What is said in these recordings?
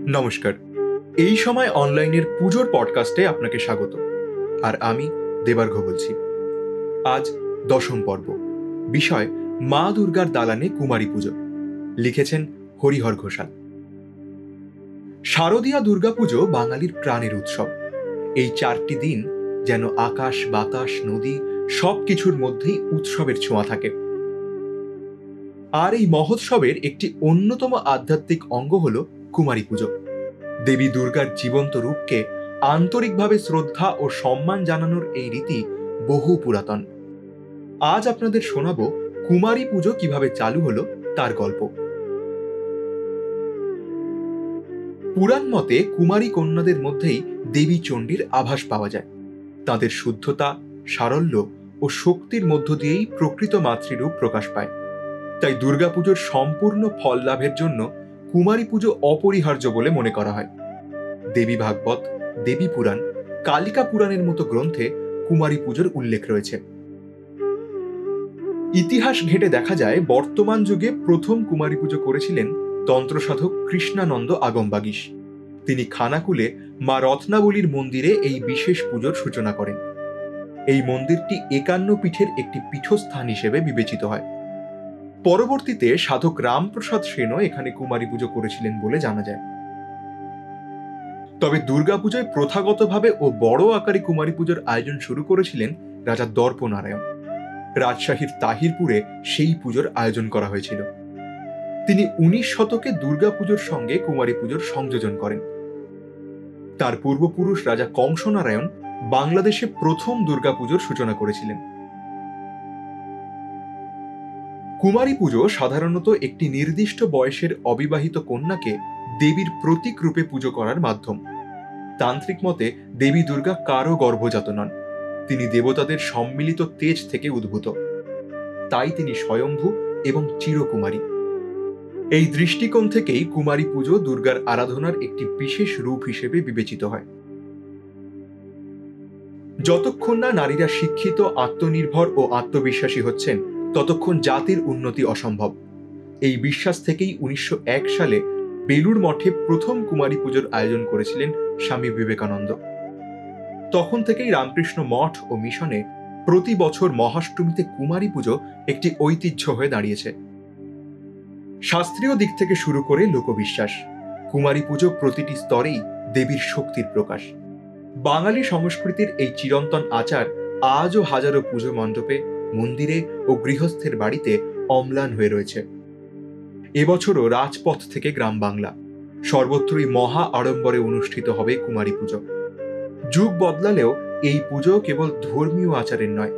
নমস্কার। এই সময় অনলাইনের পুজোর পডকাস্টে আপনাকে স্বাগত। আর আমি দেবার্ঘ বলছি। আজ দশম পর্ব। বিষয় মা দুর্গার দালানে কুমারী পুজো। লিখেছেন হরিহর ঘোষাল। শারদীয়া দুর্গাপুজো বাঙালির প্রাণের উৎসব। এই 4টি দিন যেন আকাশ, বাতাস, নদী সবকিছুর মধ্যেই উৎসবের ছোঁয়া থাকে। আর এই মহোৎসবের একটি অন্যতম আধ্যাত্মিক অঙ্গ হল কুমারী পুজো। দেবী দুর্গার জীবন্ত রূপকে আন্তরিকভাবে শ্রদ্ধা ও সম্মান জানানোর এই রীতি বহু পুরাতন। আজ আপনাদের শোনাবো কুমারী পুজো কিভাবে চালু হলো তার গল্প। পুরাণ মতে কুমারী কন্যাদের মধ্যেই দেবী চণ্ডীর আভাস পাওয়া যায়। তাদের শুদ্ধতা, সারল্য ও শক্তির মধ্য দিয়েই প্রকৃত মাতৃরূপ প্রকাশ পায়। তাই দুর্গাপুজোর সম্পূর্ণ ফল লাভের জন্য কুমারী পুজো অপরিহার্য বলে মনে করা হয়। দেবী ভাগবত, দেবী পুরাণ, কালিকা পুরাণের মতো গ্রন্থে কুমারী পুজোর উল্লেখ রয়েছে। ইতিহাস ঘেঁটে দেখা যায় বর্তমান যুগে প্রথম কুমারী পুজো করেছিলেন তন্ত্রসাধক কৃষ্ণানন্দ আগমবাগীশ। তিনি খানাকুলে মা রত্নাবলীর মন্দিরে এই বিশেষ পুজোর সূচনা করেন। এই মন্দিরটি 51 পীঠের একটি পীঠস্থান হিসেবে বিবেচিত হয়। পরবর্তীতে সাধক রামপ্রসাদ সেনও এখানে কুমারী পুজো করেছিলেন বলে জানা যায়। তবে দুর্গাপুজোয় প্রথাগতভাবে ও বড় আকারে কুমারী পুজোর আয়োজন শুরু করেছিলেন রাজা দর্পনারায়ণ। রাজশাহীর তাহিরপুরে সেই পুজোর আয়োজন করা হয়েছিল। তিনি 19 শতকে দুর্গাপুজোর সঙ্গে কুমারী পুজোর সংযোজন করেন। তার পূর্বপুরুষ রাজা কংসনারায়ণ বাংলাদেশে প্রথম দুর্গাপুজোর সূচনা করেছিলেন। কুমারী পুজো সাধারণত একটি নির্দিষ্ট বয়সের অবিবাহিত কন্যাকে দেবীর প্রতীক রূপে পুজো করার মাধ্যম। তান্ত্রিক মতে দেবী দুর্গা কারও গর্ভজাত নন। তিনি দেবতাদের সম্মিলিত তেজ থেকে উদ্ভূত। তাই তিনি স্বয়ম্ভু এবং চিরকুমারী। এই দৃষ্টিকোণ থেকেই কুমারী পুজো দুর্গার আরাধনার একটি বিশেষ রূপ হিসেবে বিবেচিত হয়। যতক্ষণ না নারীরা শিক্ষিত, আত্মনির্ভর ও আত্মবিশ্বাসী হচ্ছেন, ততক্ষণ জাতির উন্নতি অসম্ভব। এই বিশ্বাস থেকেই 1901 সালে বেলুড় মঠে প্রথম কুমারী পুজোর আয়োজন করেছিলেন স্বামী বিবেকানন্দ। তখন থেকেই রামকৃষ্ণ মঠ ও মিশনে প্রতি বছর মহাষ্টমীতে কুমারী পুজো একটি ঐতিহ্য হয়ে দাঁড়িয়েছে। শাস্ত্রীয় দিক থেকে শুরু করে লোকবিশ্বাস, কুমারী পুজো প্রতিটি স্তরেই দেবীর শক্তির প্রকাশ। বাঙালি সংস্কৃতির এই চিরন্তন আচার আজও হাজারো পুজো মণ্ডপে, মন্দিরে ও গৃহস্থের বাড়িতে অম্লান হয়ে রয়েছে। এবছরও রাজপথ থেকে গ্রাম বাংলা সর্বত্রই মহা আড়ম্বরে অনুষ্ঠিত হবে কুমারী পুজো। যুগ বদলালেও এই পুজো কেবল ধর্মীয় আচারের নয়,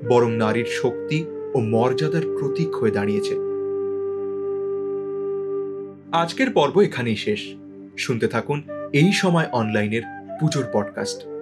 বরং নারীর শক্তি ও মর্যাদার প্রতীক হয়ে দাঁড়িয়েছে। আজকের পর্ব এখানেই শেষ। শুনতে থাকুন এই সময় অনলাইনের পুজোর পডকাস্ট।